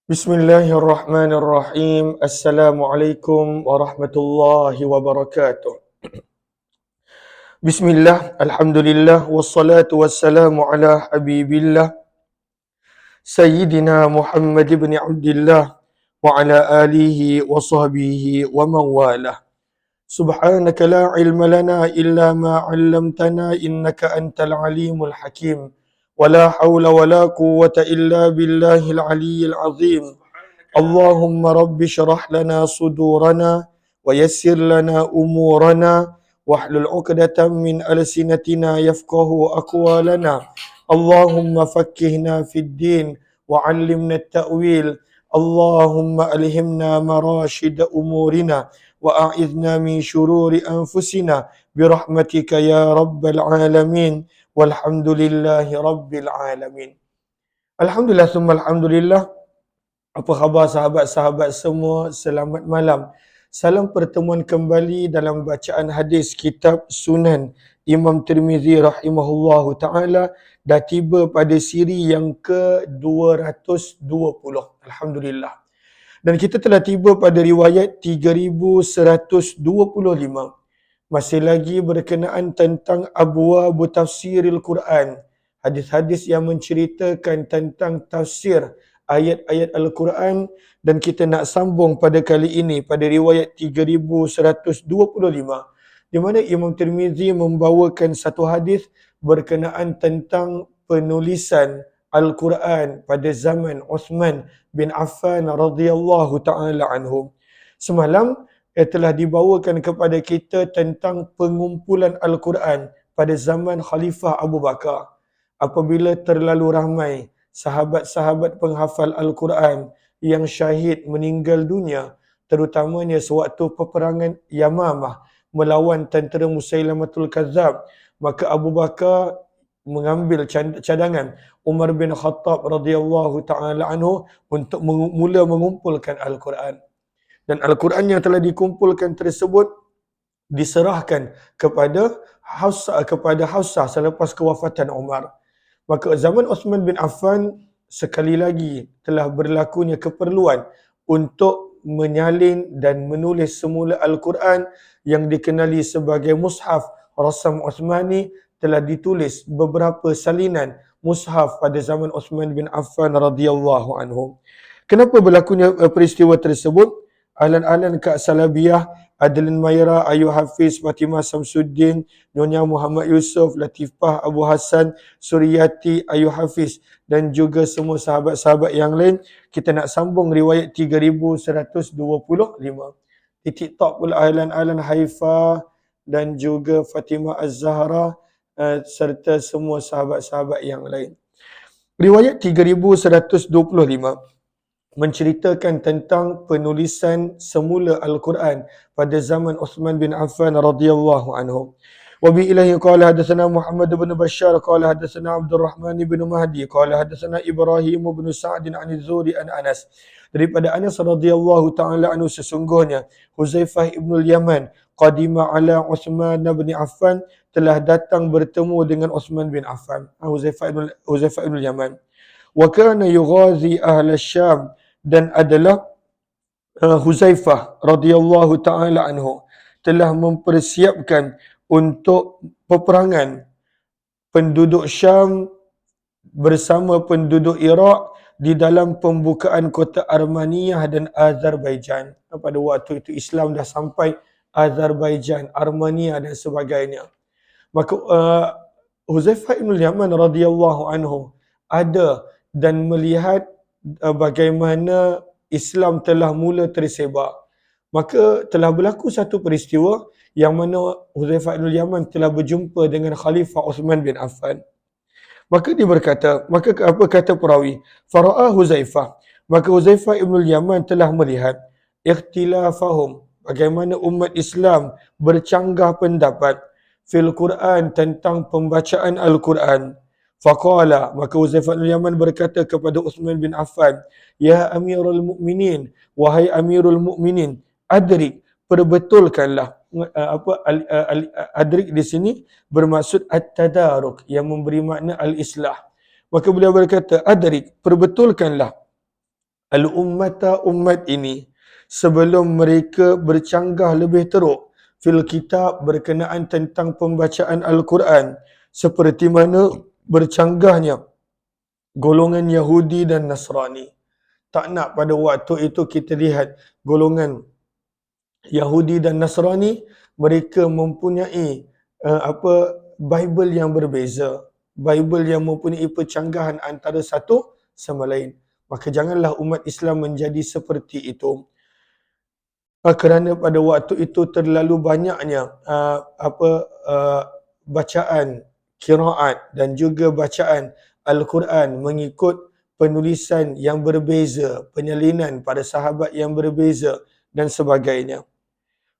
Bismillahirrahmanirrahim. Assalamualaikum warahmatullahi wabarakatuh. Bismillah, alhamdulillah, wassalatu wassalamu ala habibillah Sayyidina Muhammad ibn Abdillah wa ala alihi wa sahbihi wa mawalah. Subhanaka la ilma lana illa ma 'allamtana innaka antal alimul hakim. Wa la hawla wa la quwwata illa billahil aliyyil azim. Allahumma rabbi syrah lana sudurana wa yassir lana umurana wahlul 'uqdatam min alsinatina yafqahu aqwalana. Allahumma fakkihna fid din wa 'allimna at-ta'wil. Allahumma alhimna marashid umurina wa a'idhna min shururi anfusina birahmatika ya rabbal alamin walhamdulillahi rabbil alamin. Alhamdulillah summa alhamdulillah. Apa khabar sahabat-sahabat semua? Selamat malam. Salam pertemuan kembali dalam bacaan hadis kitab Sunan Imam Tirmizi rahimahullahu ta'ala. Dah tiba pada siri yang ke-220. Alhamdulillah. Dan kita telah tiba pada riwayat 3125. Masih lagi berkenaan tentang abwabu tafsiril Quran. Hadis-hadis yang menceritakan tentang tafsir ayat-ayat Al-Quran, dan kita nak sambung pada kali ini pada riwayat 3125 di mana Imam Tirmizi membawakan satu hadis berkenaan tentang penulisan Al-Quran pada zaman Uthman bin Affan radhiyallahu taala anhu. Semalam telah dibawakan kepada kita tentang pengumpulan Al-Quran pada zaman Khalifah Abu Bakar. Apabila terlalu ramai sahabat-sahabat penghafal Al-Quran yang syahid meninggal dunia, terutamanya sewaktu peperangan Yamamah melawan tentera Musailamatul Kazzab, maka Abu Bakar mengambil cadangan Umar bin Khattab radhiyallahu taala anhu untuk mula mengumpulkan Al-Quran. Dan Al-Quran yang telah dikumpulkan tersebut diserahkan kepada Hafsah selepas kewafatan Umar. Maka zaman Uthman bin Affan sekali lagi telah berlakunya keperluan untuk menyalin dan menulis semula Al-Quran yang dikenali sebagai Mushaf Rasam Uthmani. Telah ditulis beberapa salinan Mushaf pada zaman Uthman bin Affan radhiyallahu anhu. Kenapa berlakunya peristiwa tersebut? Ahlan-ahlan Kak Salabiyah, Adeline Maira, Ayu Hafiz, Fatimah Samsuddin, Nyonya Muhammad Yusof, Latifah Abu Hassan, Suriyati, Ayu Hafiz, dan juga semua sahabat-sahabat yang lain. Kita nak sambung riwayat 3125. Di TikTok pula ahlan-ahlan Haifa dan juga Fatimah Az-Zahra serta semua sahabat-sahabat yang lain. Riwayat 3125 menceritakan tentang penulisan semula Al-Quran pada zaman Uthman bin Affan radhiyallahu anhu. Wa bi ilahi qala hadatsana Muhammad bin Bashar qala hadatsana Abdul Rahman bin Mahdi qala hadatsana Ibrahim bin Sa'd an Az-Zuhri an Anas. Daripada Anas radhiyallahu taala anhu, sesungguhnya Huzaifah ibn al-Yaman qadima ala Uthman bin Affan, telah datang bertemu dengan Uthman bin Affan. Huzaifah ibn al-Yaman. Wa kana yughazi ahla Syam, dan adalah Huzaifah radhiyallahu taala anhu telah mempersiapkan untuk peperangan penduduk Syam bersama penduduk Iraq di dalam pembukaan kota Armaniyah dan Azerbaijan. Pada waktu itu Islam dah sampai Azerbaijan, Armenia dan sebagainya. Maka Huzaifah ibn Yaman radhiyallahu anhu ada dan melihat bagaimana Islam telah mula tersebar. Maka telah berlaku satu peristiwa yang mana Huzaifah ibn Yaman telah berjumpa dengan Khalifah Uthman bin Affan. Maka dia berkata, apa kata perawi? Fara'a Huzaifah. Maka Huzaifah ibn Yaman telah melihat ikhtilafahum, bagaimana umat Islam bercanggah pendapat fil Quran, tentang pembacaan Al-Quran. Faqala, maka Huzaifah bin Yaman berkata kepada Uthman bin Affan, ya Amirul Mukminin, wahai Amirul Mukminin, adrik, perbetulkanlah. Adrik di sini bermaksud at-tadaruk, yang memberi makna al-islah. Maka beliau berkata, adrik, perbetulkanlah al-ummata umat ini sebelum mereka bercanggah lebih teruk fil kitab berkenaan tentang pembacaan Al-Quran seperti mana bercanggahnya golongan Yahudi dan Nasrani. Tak nak pada waktu itu kita lihat golongan Yahudi dan Nasrani mereka mempunyai apa Bible yang berbeza, Bible yang mempunyai percanggahan antara satu sama lain. Maka janganlah umat Islam menjadi seperti itu. Kerana pada waktu itu terlalu banyaknya bacaan qiraat dan juga bacaan Al-Quran mengikut penulisan yang berbeza, penyalinan pada sahabat yang berbeza dan sebagainya.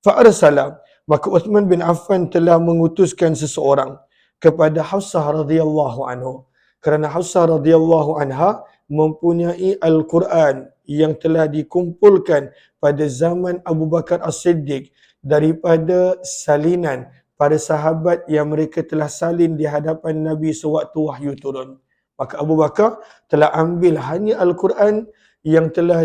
Fa'arsala, maka Uthman bin Affan telah mengutuskan seseorang kepada Hafsah radhiyallahu anhu, kerana Hafsah radhiyallahu anha mempunyai Al-Quran yang telah dikumpulkan pada zaman Abu Bakar As-Siddiq daripada salinan para sahabat yang mereka telah salin di hadapan Nabi sewaktu wahyu turun. Maka Abu Bakar telah ambil hanya Al-Quran yang telah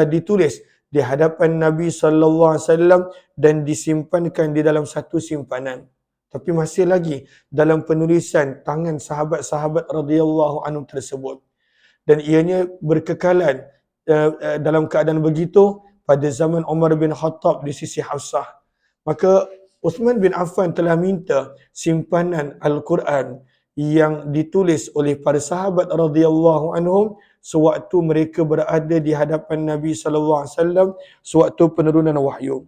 ditulis di hadapan Nabi sallallahu alaihi wasallam dan disimpankan di dalam satu simpanan. Tapi masih lagi dalam penulisan tangan sahabat-sahabat radhiyallahu anhum tersebut. Dan ianya berkekalan dalam keadaan begitu pada zaman Umar bin Khattab di sisi Hafsah. Maka Uthman bin Affan telah minta simpanan Al-Quran yang ditulis oleh para sahabat radhiyallahu anhum sewaktu mereka berada di hadapan Nabi sallallahu alaihi wasallam sewaktu penurunan wahyu.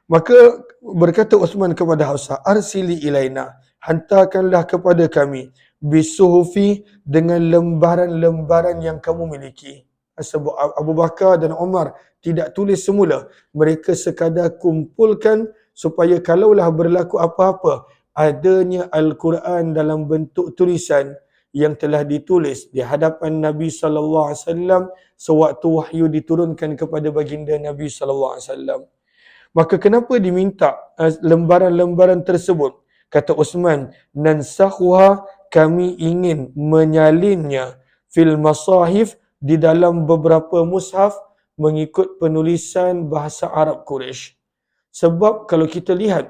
Maka berkata Uthman kepada Hafsah, arsili ilaina, hantarkanlah kepada kami bisuhufi dengan lembaran-lembaran yang kamu miliki. Sebab Abu Bakar dan Umar tidak tulis semula, mereka sekadar kumpulkan supaya kalaulah berlaku apa-apa, adanya Al-Quran dalam bentuk tulisan yang telah ditulis di hadapan Nabi sallallahu alaihi wasallam sewaktu wahyu diturunkan kepada baginda Nabi sallallahu alaihi wasallam. Maka kenapa diminta lembaran-lembaran tersebut? Kata Uthman, nansakhuha, kami ingin menyalinnya fil masahif, di dalam beberapa mushaf mengikut penulisan bahasa Arab Quraisy. Sebab kalau kita lihat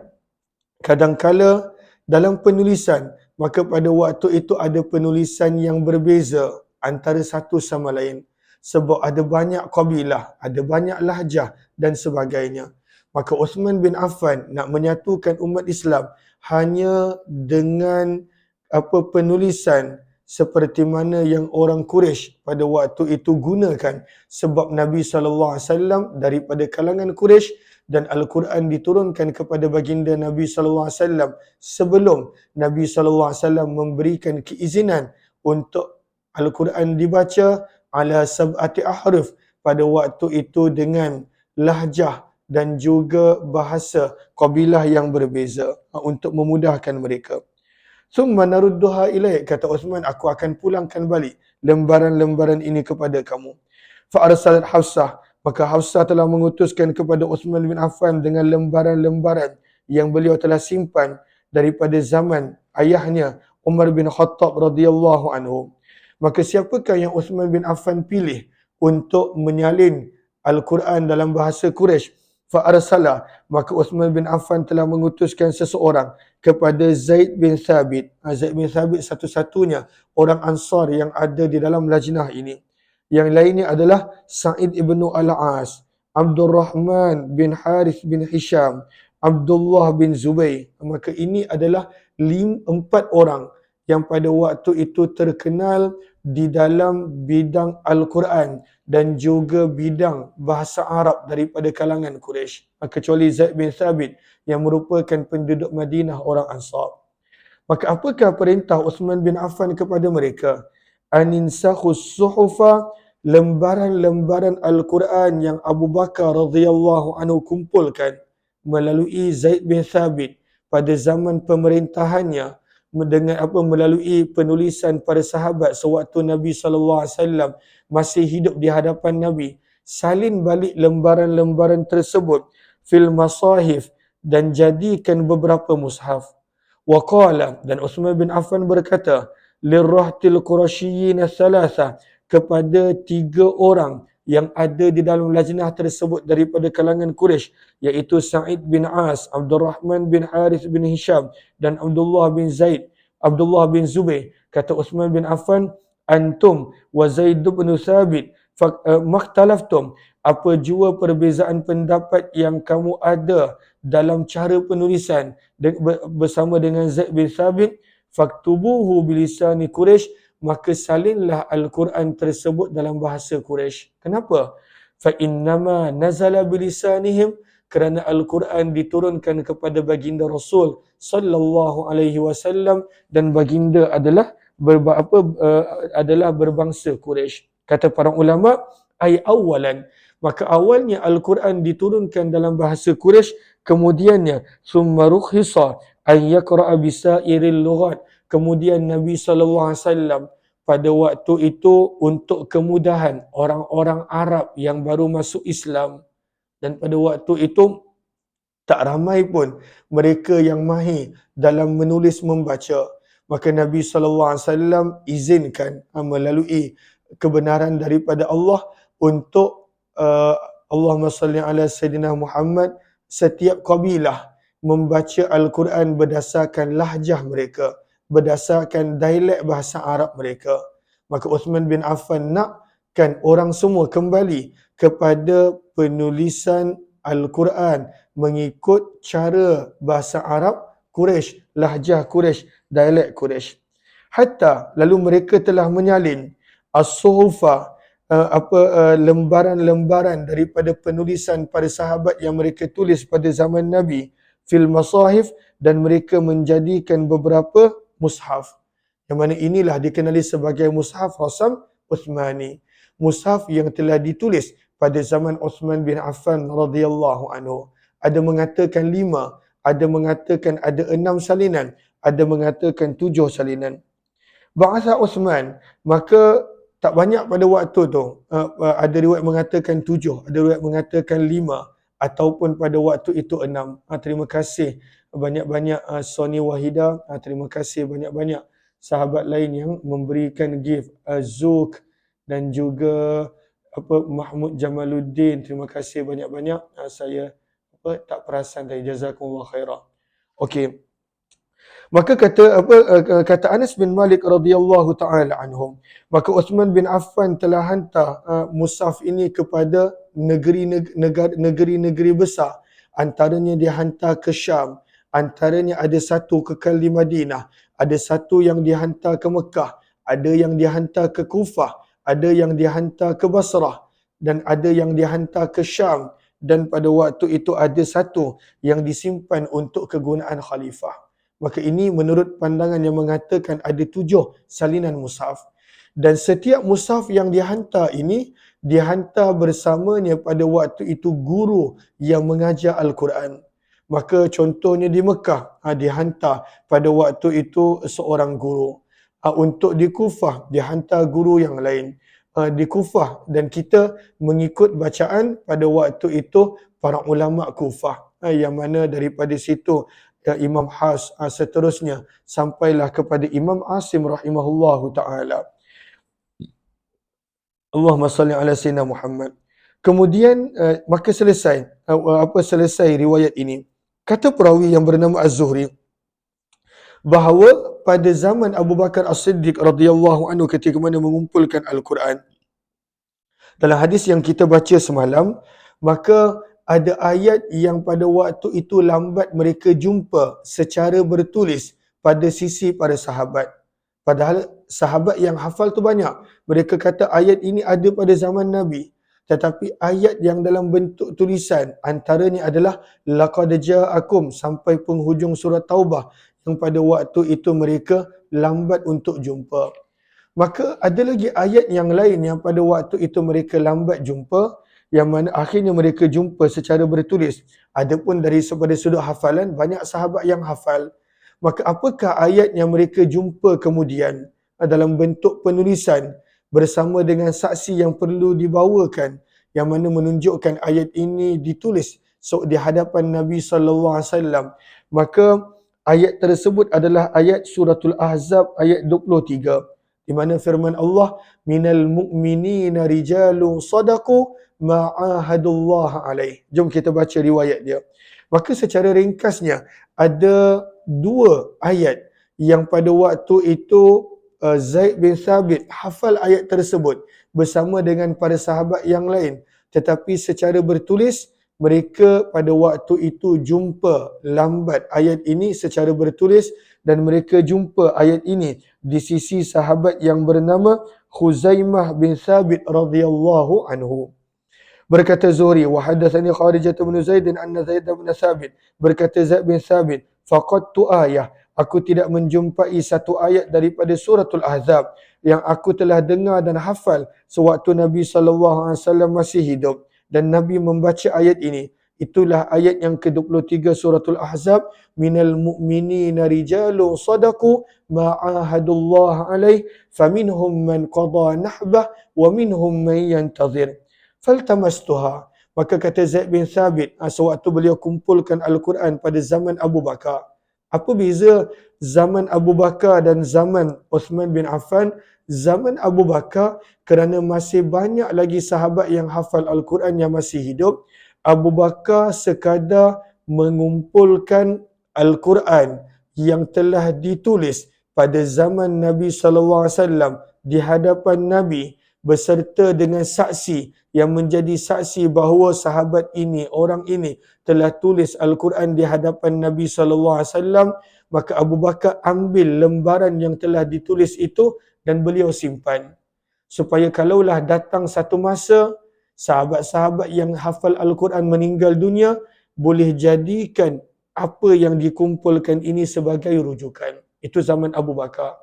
kadangkala dalam penulisan, maka pada waktu itu ada penulisan yang berbeza antara satu sama lain. Sebab ada banyak kabilah, ada banyak lahjah dan sebagainya. Maka Uthman bin Affan nak menyatukan umat Islam hanya dengan penulisan seperti mana yang orang Quraisy pada waktu itu gunakan, sebab Nabi sallallahu alaihi wasallam daripada kalangan Quraisy dan Al-Quran diturunkan kepada baginda Nabi sallallahu alaihi wasallam sebelum Nabi sallallahu alaihi wasallam memberikan keizinan untuk Al-Quran dibaca ala sab'ati ahruf, pada waktu itu dengan lahjah dan juga bahasa kabilah yang berbeza untuk memudahkan mereka. Summa narudduha ilaik, kata Uthman, aku akan pulangkan balik lembaran-lembaran ini kepada kamu. Fa arsalat Hafsah, maka Hafsah telah mengutuskan kepada Uthman bin Affan dengan lembaran-lembaran yang beliau telah simpan daripada zaman ayahnya Umar bin Khattab radhiyallahu anhu. Maka siapakah yang Uthman bin Affan pilih untuk menyalin Al-Quran dalam bahasa Quraisy? Fa arsala, maka Uthman bin Affan telah mengutuskan seseorang kepada Zaid bin Thabit. Zaid bin Thabit satu-satunya orang Ansar yang ada di dalam lajnah ini. Yang lainnya adalah Sa'id ibn Al-As, Abdul Rahman bin Harith bin Hisham, Abdullah bin Zubair. Maka ini adalah 4 orang yang pada waktu itu terkenal di dalam bidang Al-Quran dan juga bidang bahasa Arab daripada kalangan Quraisy. Kecuali Zaid bin Thabit yang merupakan penduduk Madinah orang Ansar. Maka apakah perintah Uthman bin Affan kepada mereka? Aninsakhus suhufa, lembaran-lembaran Al-Quran yang Abu Bakar radhiyallahu anhu kumpulkan melalui Zaid bin Thabit pada zaman pemerintahannya, dengan melalui penulisan para sahabat sewaktu Nabi sallallahu alaihi wasallam masih hidup di hadapan Nabi, salin balik lembaran-lembaran tersebut fil masahif dan jadikan beberapa mushaf. Waqala, dan Uthman bin Affan berkata, lirrahtil qurasyiyin thalatha, kepada 3 orang yang ada di dalam lajnah tersebut daripada kalangan Quraisy, iaitu Sa'id bin As, Abdul Rahman bin Harith bin Hisham dan Abdullah bin Zubair. Kata Uthman bin Affan, antum wa Zaid bin Thabit makhtalaftum, apa jua perbezaan pendapat yang kamu ada dalam cara penulisan bersama dengan Zaid bin Thabit, faktubuhu bilisani Quraisy, maka salinlah Al-Quran tersebut dalam bahasa Quraisy. Kenapa? Fa innama nazala bilisanihim, kerana Al-Quran diturunkan kepada baginda Rasul sallallahu alaihi wasallam dan baginda adalah berbangsa Quraisy. Kata para ulama, ay awalan, maka awalnya Al-Quran diturunkan dalam bahasa Quraisy, kemudiannya summa rukhisa an yaqra'a bisairil lughat, kemudian Nabi SAW pada waktu itu untuk kemudahan orang-orang Arab yang baru masuk Islam, dan pada waktu itu tak ramai pun mereka yang mahir dalam menulis membaca, maka Nabi SAW izinkan melalui kebenaran daripada Allah untuk Allahumma salli ala Sayyidina Muhammad, setiap kabilah membaca Al-Quran berdasarkan lahjah mereka, berdasarkan dialek bahasa Arab mereka. Maka Uthman bin Affan nakkan orang semua kembali kepada penulisan Al-Quran mengikut cara bahasa Arab Quraisy, lahjah Quraisy, dialek Quraisy. Hatta lalu mereka telah menyalin as-suhufa, lembaran-lembaran daripada penulisan para sahabat yang mereka tulis pada zaman Nabi fil masahif, dan mereka menjadikan beberapa mushaf, yang mana inilah dikenali sebagai mushaf Rasam Uthmani, mushaf yang telah ditulis pada zaman Uthman bin Affan radhiyallahu anhu. Ada mengatakan 5, ada mengatakan ada 6 salinan, ada mengatakan 7 salinan. Ba'atha Uthman, maka tak banyak pada waktu tu. Ada riwayat mengatakan 7, ada riwayat mengatakan 5, ataupun pada waktu itu 6. Terima kasih banyak-banyak Sony Wahida, terima kasih banyak-banyak sahabat lain yang memberikan gift, Zuk dan juga Mahmud Jamaluddin, terima kasih banyak-banyak. Saya tak perasan tadi, jazakumullah khairah. Okey. Maka kata Anas bin Malik radhiyallahu taala anhum, maka Uthman bin Affan telah hantar mushaf ini kepada negeri-negeri besar. Antaranya dia hantar ke Syam, antaranya ada satu kekal di Madinah, ada satu yang dihantar ke Mekah, ada yang dihantar ke Kufah, ada yang dihantar ke Basrah, dan ada yang dihantar ke Syam, dan pada waktu itu ada satu yang disimpan untuk kegunaan khalifah. Maka ini menurut pandangan yang mengatakan ada 7 salinan mushaf. Dan setiap mushaf yang dihantar ini, dihantar bersamanya pada waktu itu guru yang mengajar Al-Quran. Maka contohnya di Mekah, dihantar pada waktu itu seorang guru. Untuk di Kufah, dihantar guru yang lain. Di Kufah, dan kita mengikut bacaan pada waktu itu para ulama Kufah. Yang mana daripada situ Imam Has, seterusnya sampailah kepada Imam Asim rahimahullahu ta'ala. Allahumma salli ala Sayyidina Muhammad. Kemudian maka selesai riwayat ini. Kata perawi yang bernama Az-Zuhri bahawa pada zaman Abu Bakar As-Siddiq radhiyallahu anhu ketika mana mengumpulkan Al-Quran, dalam hadis yang kita baca semalam, maka ada ayat yang pada waktu itu lambat mereka jumpa secara bertulis pada sisi para sahabat. Padahal sahabat yang hafal tu banyak. Mereka kata ayat ini ada pada zaman Nabi. Tetapi ayat yang dalam bentuk tulisan, antaranya adalah laqad ja'akum sampai penghujung surat Taubah, yang pada waktu itu mereka lambat untuk jumpa. Maka ada lagi ayat yang lain yang pada waktu itu mereka lambat jumpa, yang mana akhirnya mereka jumpa secara bertulis. Adapun dari sudut hafalan, banyak sahabat yang hafal. Maka apakah ayat yang mereka jumpa kemudian dalam bentuk penulisan bersama dengan saksi yang perlu dibawakan, yang mana menunjukkan ayat ini ditulis di hadapan Nabi sallallahu alaihi wasallam. Maka ayat tersebut adalah ayat suratul Ahzab ayat 23, di mana firman Allah, minal mu'minina rijalun sadaqu ma'ahadullah alaih. Jom kita baca riwayat dia. Maka secara ringkasnya, ada dua ayat yang pada waktu itu Zaid bin Thabit hafal ayat tersebut bersama dengan para sahabat yang lain. Tetapi secara bertulis, mereka pada waktu itu jumpa lambat ayat ini secara bertulis, dan mereka jumpa ayat ini di sisi sahabat yang bernama Khuzaimah bin Thabit radhiyallahu anhu. Berkata Zuhri, wa hadatsani Kharijah bin Zaid anna Zaid bin Thabit, berkata Zaid bin Thabit, faqadtu ayah, aku tidak menjumpai satu ayat daripada suratul Ahzab yang aku telah dengar dan hafal sewaktu Nabi SAW masih hidup, dan Nabi membaca ayat ini. Itulah ayat yang ke-23 suratul Ahzab, minal mu'minina rijalun sadaqu ma'ahadullah alaih faminhum man qada nahbah wa minhum man yantazir. Faltamastuha. Maka kata Zaid bin Thabit, sewaktu beliau kumpulkan Al-Quran pada zaman Abu Bakar. Apa beza zaman Abu Bakar dan zaman Uthman bin Affan? Zaman Abu Bakar, kerana masih banyak lagi sahabat yang hafal Al-Quran yang masih hidup, Abu Bakar sekadar mengumpulkan Al-Quran yang telah ditulis pada zaman Nabi SAW di hadapan Nabi beserta dengan saksi yang menjadi saksi bahawa sahabat ini, orang ini telah tulis Al-Quran di hadapan Nabi SAW. Maka Abu Bakar ambil lembaran yang telah ditulis itu dan beliau simpan, supaya kalaulah datang satu masa sahabat-sahabat yang hafal Al-Quran meninggal dunia, boleh jadikan apa yang dikumpulkan ini sebagai rujukan. Itu zaman Abu Bakar.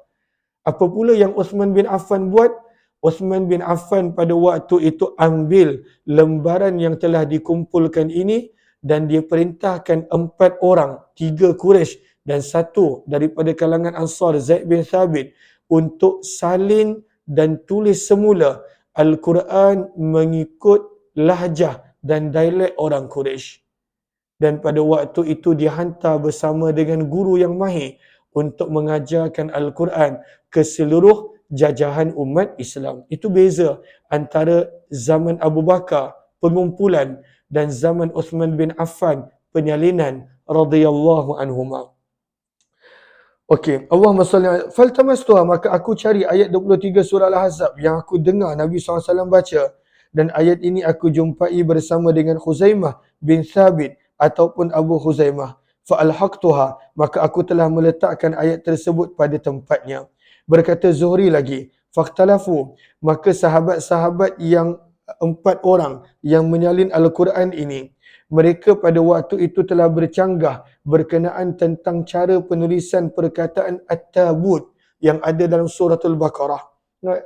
Apa pula yang Uthman bin Affan buat? Uthman bin Affan pada waktu itu ambil lembaran yang telah dikumpulkan ini dan dia perintahkan 4 orang, 3 Quraisy dan 1 daripada kalangan Ansar, Zaid bin Thabit, untuk salin dan tulis semula Al-Quran mengikut lahjah dan dialek orang Quraisy. Dan pada waktu itu dihantar bersama dengan guru yang mahir untuk mengajarkan Al-Quran ke seluruh jajahan umat Islam. Itu beza antara zaman Abu Bakar, pengumpulan, dan zaman Uthman bin Affan, penyalinan radhiyallahu anhuma. Okey, Allahumma salli ala faltamastuha, maka aku cari ayat 23 surah Al-Ahzab yang aku dengar Nabi SAW baca, dan ayat ini aku jumpai bersama dengan Khuzaimah bin Thabit ataupun Abu Khuzaimah. Fa'alhaqtuha, maka aku telah meletakkan ayat tersebut pada tempatnya. Berkata Zuhri lagi, fakhtalafu, maka sahabat-sahabat yang 4 orang yang menyalin Al-Quran ini, mereka pada waktu itu telah bercanggah berkenaan tentang cara penulisan perkataan At-Tabut yang ada dalam suratul Baqarah.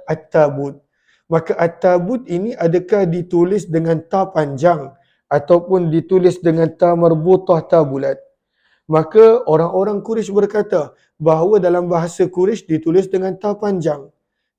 At-Tabut. Maka At-Tabut ini adakah ditulis dengan ta panjang ataupun ditulis dengan ta marbutah, ta bulat? Maka orang-orang Quraisy berkata bahawa dalam bahasa Quraisy ditulis dengan ta panjang.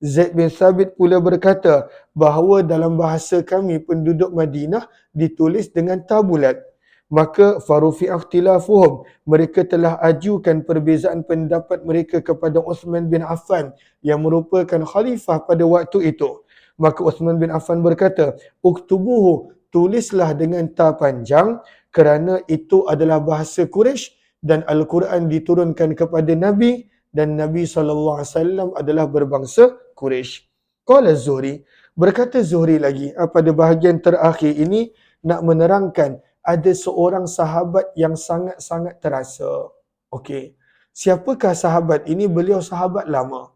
Zaid bin Thabit pula berkata bahawa dalam bahasa kami penduduk Madinah ditulis dengan ta bulat. Maka farufi ikhtilafuhum, mereka telah ajukan perbezaan pendapat mereka kepada Uthman bin Affan yang merupakan khalifah pada waktu itu. Maka Uthman bin Affan berkata, uktubuhu, tulislah dengan ta panjang kerana itu adalah bahasa Quraisy dan Al-Quran diturunkan kepada Nabi dan Nabi SAW adalah berbangsa Quraisy. Qala Zuhri, berkata Zuhri lagi, pada bahagian terakhir ini nak menerangkan ada seorang sahabat yang sangat-sangat terasa. Okey. Siapakah sahabat ini? Beliau sahabat lama.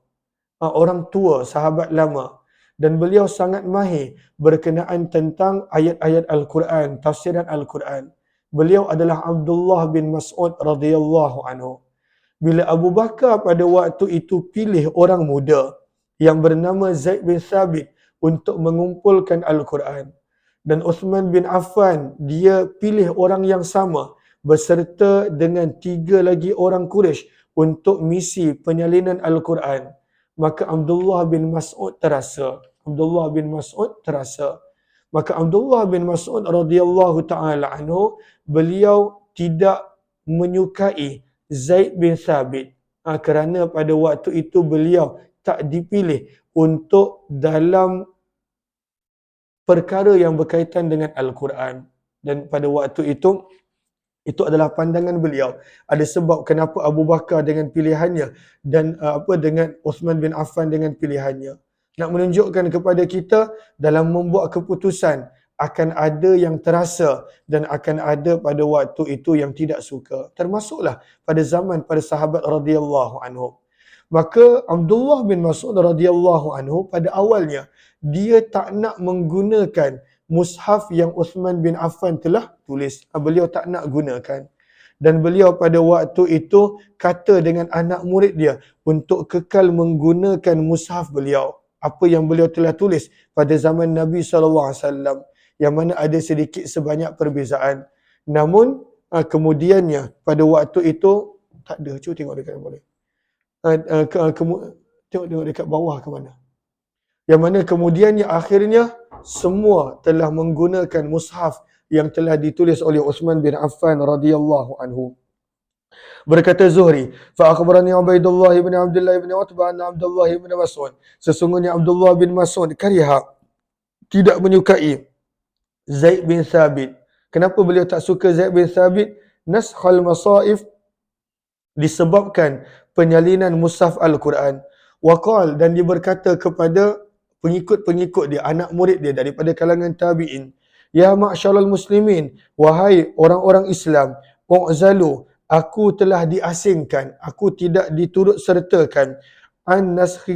Orang tua, sahabat lama. Dan beliau sangat mahir berkenaan tentang ayat-ayat Al-Quran, tafsiran Al-Quran. Beliau adalah Abdullah bin Mas'ud radhiyallahu anhu. Bila Abu Bakar pada waktu itu pilih orang muda yang bernama Zaid bin Thabit untuk mengumpulkan Al-Quran, dan Uthman bin Affan dia pilih orang yang sama beserta dengan 3 lagi orang Quraisy untuk misi penyalinan Al-Quran, maka Abdullah bin Mas'ud terasa. Abdullah bin Mas'ud terasa. Maka Abdullah bin Mas'ud radhiyallahu ta'ala anhu, beliau tidak menyukai Zaid bin Thabit kerana pada waktu itu beliau tak dipilih untuk dalam perkara yang berkaitan dengan Al-Quran. Dan pada waktu itu adalah pandangan beliau. Ada sebab kenapa Abu Bakar dengan pilihannya dan dengan Uthman bin Affan dengan pilihannya. Nak menunjukkan kepada kita dalam membuat keputusan akan ada yang terasa dan akan ada pada waktu itu yang tidak suka. Termasuklah pada zaman para sahabat radhiyallahu anhum. Maka Abdullah bin Mas'ud radhiyallahu anhu pada awalnya dia tak nak menggunakan mushaf yang Uthman bin Affan telah tulis. Beliau tak nak gunakan. Dan beliau pada waktu itu kata dengan anak murid dia untuk kekal menggunakan mushaf beliau. Apa yang beliau telah tulis pada zaman Nabi SAW. Yang mana ada sedikit sebanyak perbezaan. Namun kemudiannya pada waktu itu tak ada. Cuba tengok dekat boleh. Tengok dekat bawah ke mana. Yang mana kemudiannya akhirnya semua telah menggunakan mushaf yang telah ditulis oleh Uthman bin Affan radhiyallahu anhu. Berkata Zuhri, fa akhbarani Ubaidullah bin Abdullah bin Utbah anna Abdullah bin Mas'ud. Sesungguhnya Abdullah bin Mas'ud kariha, tidak menyukai Zaid bin Thabit. Kenapa beliau tak suka Zaid bin Thabit? Naskhal masaif, disebabkan penyalinan mushaf Al-Quran. Waqal, dan dia berkata kepada pengikut-pengikut dia, anak murid dia daripada kalangan tabi'in, ya ma'syaral muslimin, wahai orang-orang Islam, u'zalu, aku telah diasingkan, aku tidak diturut sertakan an naskhi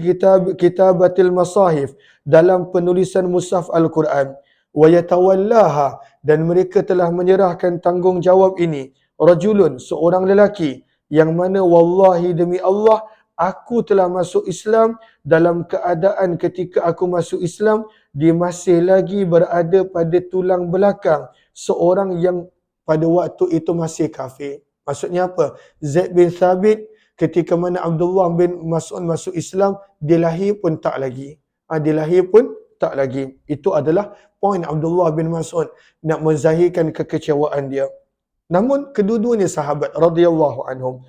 kitabatil masahif, dalam penulisan mushaf Al-Quran, wa yatawallaha, dan mereka telah menyerahkan tanggungjawab ini, rajulun, seorang lelaki, yang mana wallahi demi Allah, aku telah masuk Islam dalam keadaan ketika aku masuk Islam, dia masih lagi berada pada tulang belakang seorang yang pada waktu itu masih kafir. Maksudnya apa? Zaid bin Thabit ketika mana Abdullah bin Mas'ud masuk Islam, dia lahir pun tak lagi. Dia lahir pun tak lagi. Itu adalah poin Abdullah bin Mas'ud nak menzahirkan kekecewaan dia. Namun kedua-duanya sahabat radhiyallahu anhum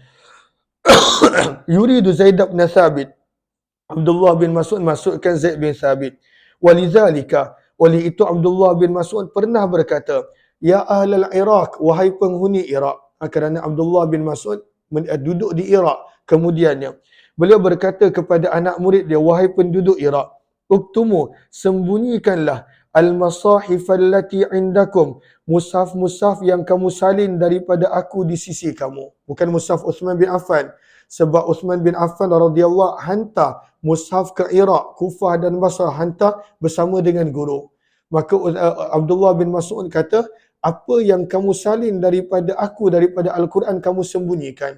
yuridu Zaid bin Thabit. Abdullah bin Mas'ud masukkan Zaid bin Thabit. Walizalika, oleh itu Abdullah bin Mas'ud pernah berkata, ya ahlal Iraq, wahai penghuni Iraq. Kerana Abdullah bin Mas'ud duduk di Iraq. Kemudiannya beliau berkata kepada anak murid dia, wahai penduduk Iraq, uktumu, sembunyikanlah al-masahif allati indakum, mushaf-mushaf yang kamu salin daripada aku di sisi kamu. Bukan mushaf Uthman bin Affan. Sebab Uthman bin Affan radhiyallahu hantar mushaf ke Iraq, Kufah dan Basrah, hantar bersama dengan guru. Maka Abdullah bin Mas'ud kata, apa yang kamu salin daripada aku, daripada Al-Quran, kamu sembunyikan.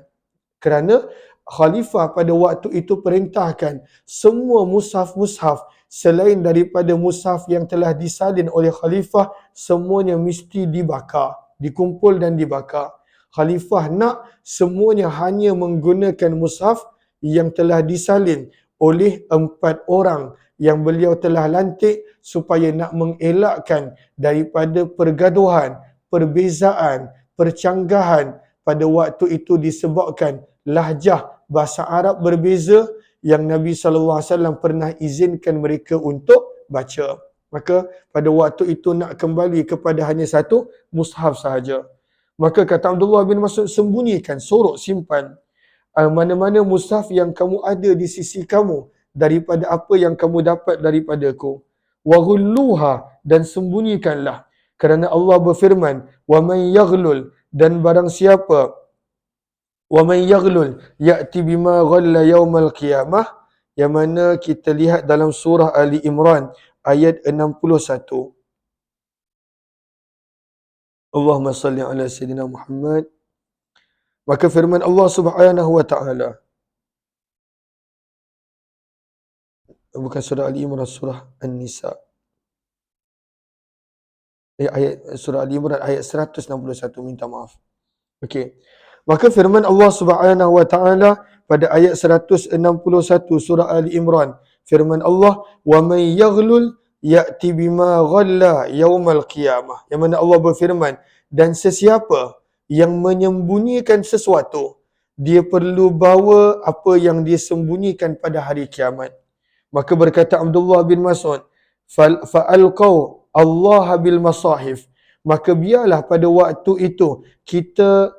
Kerana khalifah pada waktu itu perintahkan semua mushaf-mushaf selain daripada mushaf yang telah disalin oleh khalifah, semuanya mesti dibakar, dikumpul dan dibakar. Khalifah nak semuanya hanya menggunakan mushaf yang telah disalin oleh 4 orang yang beliau telah lantik supaya nak mengelakkan daripada pergaduhan, perbezaan, percanggahan. Pada waktu itu disebabkan lahjah bahasa Arab berbeza yang Nabi SAW pernah izinkan mereka untuk baca. Maka pada waktu itu nak kembali kepada hanya satu mushaf sahaja. Maka kata Abdullah bin Mas'ud, sembunyikan, sorok, simpan mana-mana mushaf yang kamu ada di sisi kamu daripada apa yang kamu dapat daripadaku. Wa ghulluha, dan sembunyikanlah. Kerana Allah berfirman, wa man yaghlul, dan barang siapa, wa man yaghlul ya'ti bima ghalla yaumal qiyamah, yang mana kita lihat dalam surah Ali Imran ayat 61. Allahumma salli ala Sayyidina Muhammad. Maka firman Allah Subhanahu wa ta'ala, bukan surah Ali Imran, surah An-Nisa. Ayat surah Ali Imran ayat 161, minta maaf. Okey. Maka firman Allah Subhanahu wa ta'ala pada ayat 161 surah Ali Imran, firman Allah, wa man yaghlul ya'ti bima ghalla yaumal qiyamah. Yang mana Allah berfirman, dan sesiapa yang menyembunyikan sesuatu dia perlu bawa apa yang dia sembunyikan pada hari kiamat. Maka berkata Abdullah bin Mas'ud, fa'alqaw Allah bil masahif. Maka biarlah pada waktu itu kita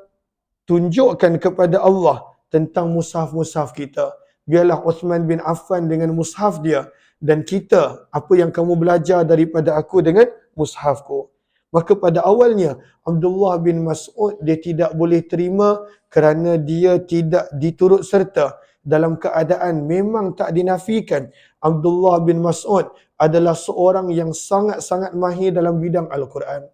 tunjukkan kepada Allah tentang mushaf-mushaf kita. Biarlah Uthman bin Affan dengan mushaf dia, dan kita, apa yang kamu belajar daripada aku dengan mushafku. Maka pada awalnya Abdullah bin Mas'ud dia tidak boleh terima kerana dia tidak diturut serta dalam keadaan memang tak dinafikan. Abdullah bin Mas'ud adalah seorang yang sangat-sangat mahir dalam bidang Al-Quran.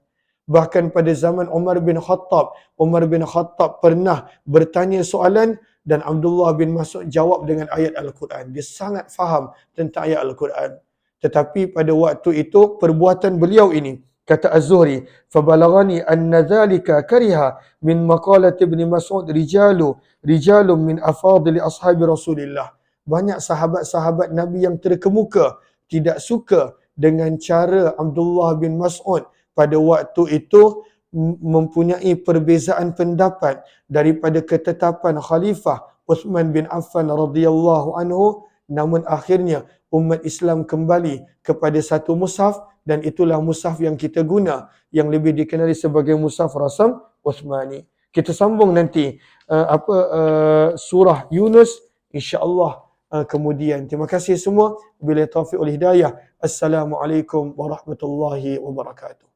Bahkan pada zaman Umar bin Khattab pernah bertanya soalan dan Abdullah bin Mas'ud jawab dengan ayat Al-Quran. Dia sangat faham tentang ayat Al-Quran. Tetapi pada waktu itu perbuatan beliau ini, kata Az-Zuhri, فَبَلَغَنِي أَنَّ ذَلِكَ كَرِهَ مِنْ مَقَالَةِ ابْنِ مَسْعُودٍ رِجَالٌ مِنْ أَفَاضِلِ أَصْحَابِ رَسُولِ اللَّهِ. Banyak sahabat-sahabat Nabi yang terkemuka tidak suka dengan cara Abdullah bin Mas'ud pada waktu itu mempunyai perbezaan pendapat daripada ketetapan Khalifah Uthman bin Affan radhiyallahu anhu, namun akhirnya umat Islam kembali kepada satu mushaf, dan itulah mushaf yang kita guna, yang lebih dikenali sebagai mushaf Rasam Uthmani. Kita sambung nanti surah Yunus insya-Allah kemudian. Terima kasih semua. Bila taufiq wal hidayah. Assalamualaikum warahmatullahi wabarakatuh.